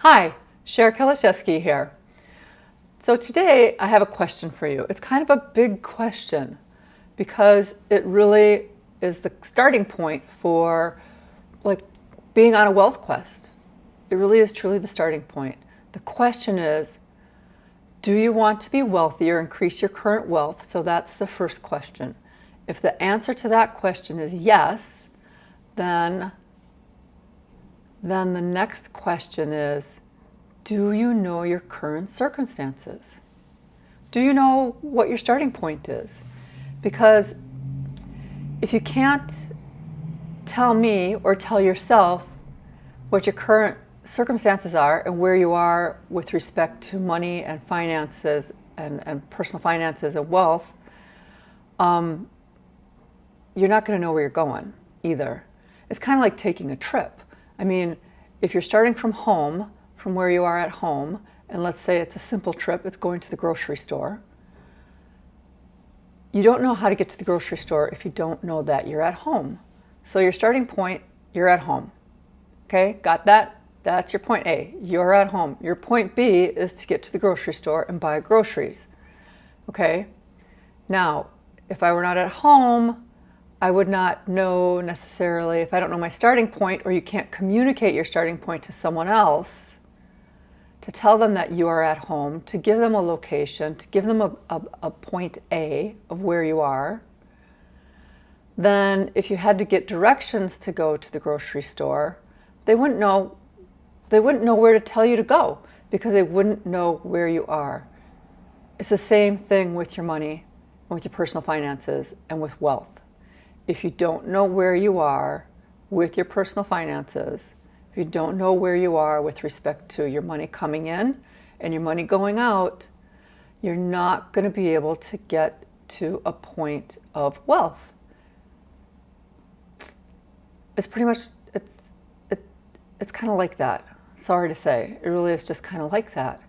Hi, Cher Kalashevsky here. So today I have a question for you. It's kind of a big question because it really is the starting point for like being on a wealth quest. It really is truly the starting point. The question is, do you want to be wealthy or increase your current wealth? So that's the first question. If the answer to that question is yes, then the next question is, do you know your current circumstances? Do you know what your starting point is? Because if you can't tell me or tell yourself what your current circumstances are and where you are with respect to money and finances and personal finances and wealth, you're not going to know where you're going either. It's kind of like taking a trip. I mean, if you're starting from home, from where you are at home, and let's say it's a simple trip, it's going to the grocery store, you don't know how to get to the grocery store if you don't know that you're at home. So your starting point, you're at home. Okay, got that? That's your point A, you're at home. Your point B is to get to the grocery store and buy groceries. Okay, now, if I were not at home, I would not know necessarily, if I don't know my starting point, or you can't communicate your starting point to someone else, to tell them that you are at home, to give them a location, to give them a point A of where you are, then if you had to get directions to go to the grocery store, they wouldn't know where to tell you to go because they wouldn't know where you are. It's the same thing with your money, with your personal finances, and with wealth. If you don't know where you are with your personal finances, if you don't know where you are with respect to your money coming in and your money going out, you're not going to be able to get to a point of wealth. It's pretty much, it's kind of like that. Sorry to say, it really is just kind of like that.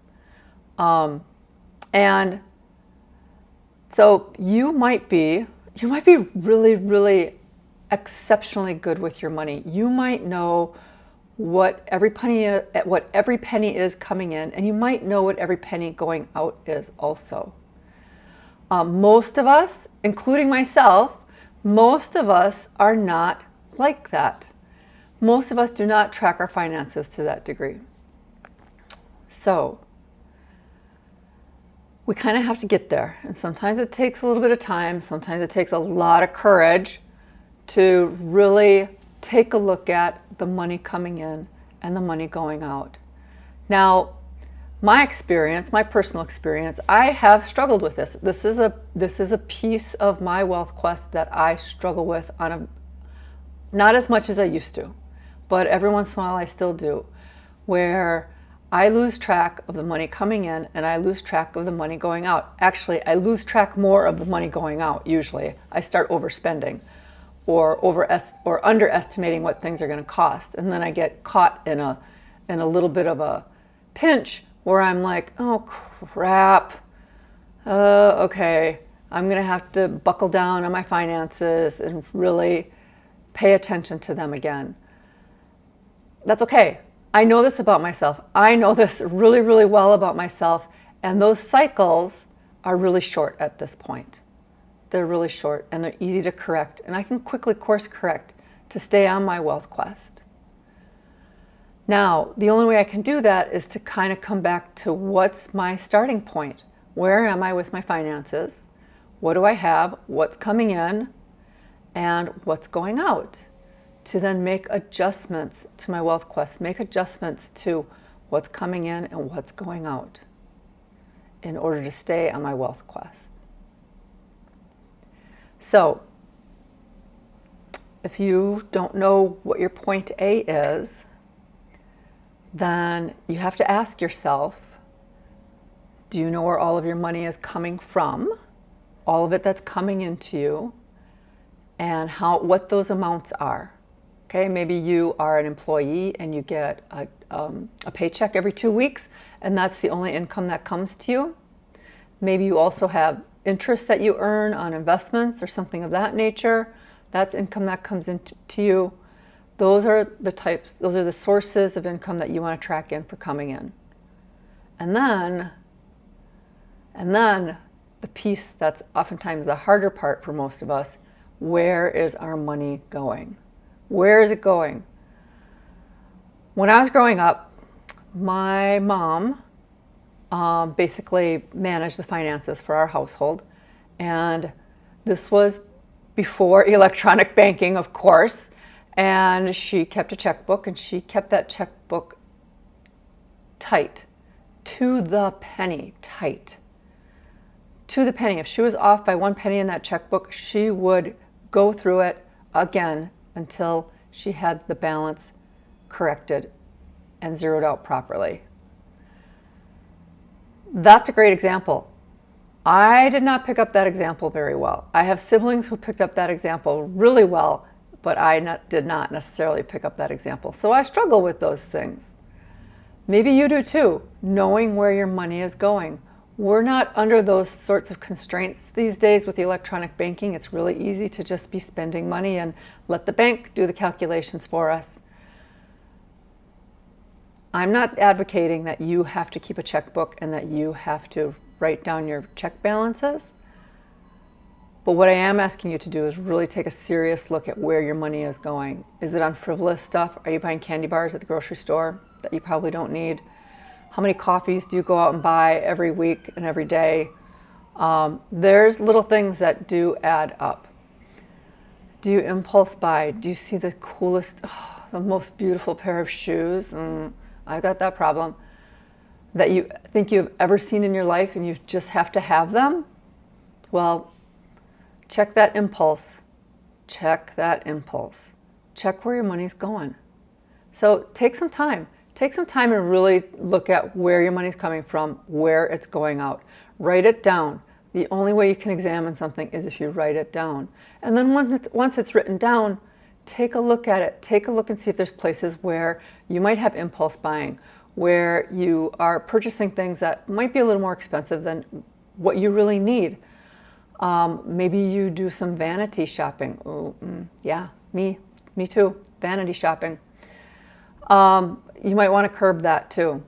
And so you might be really, really exceptionally good with your money. You might know what every penny is coming in, and you might know what every penny going out is also. Most of us, including myself, most of us are not like that. Most of us do not track our finances to that degree. So we kind of have to get there. And sometimes it takes a little bit of time. Sometimes it takes a lot of courage to really take a look at the money coming in and the money going out. Now, my experience, my personal experience, I have struggled with this. This is a piece of my wealth quest that I struggle with not as much as I used to, but every once in a while I still do, where I lose track of the money coming in and I lose track of the money going out. Actually, I lose track more of the money going out usually. I start overspending or underestimating what things are going to cost. And then I get caught in a little bit of a pinch where I'm like, oh crap, okay, I'm going to have to buckle down on my finances and really pay attention to them again. That's okay. I know this about myself. I know this really, really well about myself. And those cycles are really short at this point. They're really short and they're easy to correct. And I can quickly course correct to stay on my wealth quest. Now, the only way I can do that is to kind of come back to what's my starting point? Where am I with my finances? What do I have? What's coming in? And what's going out? To then make adjustments to my wealth quest, make adjustments to what's coming in and what's going out in order to stay on my wealth quest. So, if you don't know what your point A is, then you have to ask yourself, do you know where all of your money is coming from? All of it that's coming into you, and what those amounts are. Okay, maybe you are an employee and you get a paycheck every 2 weeks, and that's the only income that comes to you. Maybe you also have interest that you earn on investments or something of that nature. That's income that comes into you. Those are the types, those are the sources of income that you want to track in for coming in. And then the piece that's oftentimes the harder part for most of us, where is our money going? Where is it going? When I was growing up, my mom basically managed the finances for our household. And this was before electronic banking, of course. And she kept a checkbook, and she kept that checkbook tight, to the penny, tight. To the penny. If she was off by 1 penny in that checkbook, she would go through it again until she had the balance corrected and zeroed out properly. That's a great example. I did not pick up that example very well. I have siblings who picked up that example really well, but I did not necessarily pick up that example. So I struggle with those things. Maybe you do too, knowing where your money is going. We're not under those sorts of constraints these days with the electronic banking. It's really easy to just be spending money and let the bank do the calculations for us. I'm not advocating that you have to keep a checkbook and that you have to write down your check balances. But what I am asking you to do is really take a serious look at where your money is going. Is it on frivolous stuff? Are you buying candy bars at the grocery store that you probably don't need? How many coffees do you go out and buy every week and every day? There's little things that do add up. Do you impulse buy? Do you see the coolest, the most beautiful pair of shoes? I've got that problem. That you think you've ever seen in your life and you just have to have them? Well, check that impulse. Check that impulse. Check where your money's going. So take some time. Take some time and really look at where your money's coming from, where it's going out. Write it down. The only way you can examine something is if you write it down. And then once it's written down, take a look at it. Take a look and see if there's places where you might have impulse buying, where you are purchasing things that might be a little more expensive than what you really need. Maybe you do some vanity shopping. Yeah, me too, vanity shopping. You might want to curb that too.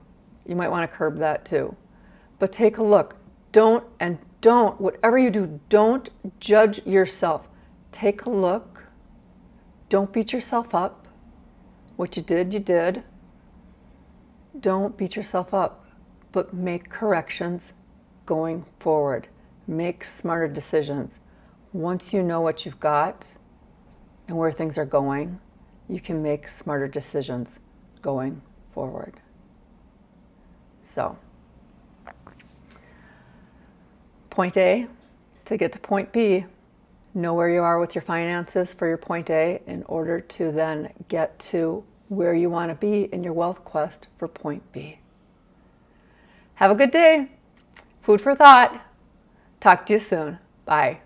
But take a look. Don't, whatever you do, don't judge yourself. Take a look. Don't beat yourself up. What you did, you did. Don't beat yourself up, but make corrections going forward. Make smarter decisions. Once you know what you've got and where things are going, you can make smarter decisions going forward. So, point A, to get to point B, know where you are with your finances for your point A in order to then get to where you want to be in your wealth quest for point B. Have a good day. Food for thought. Talk to you soon. Bye.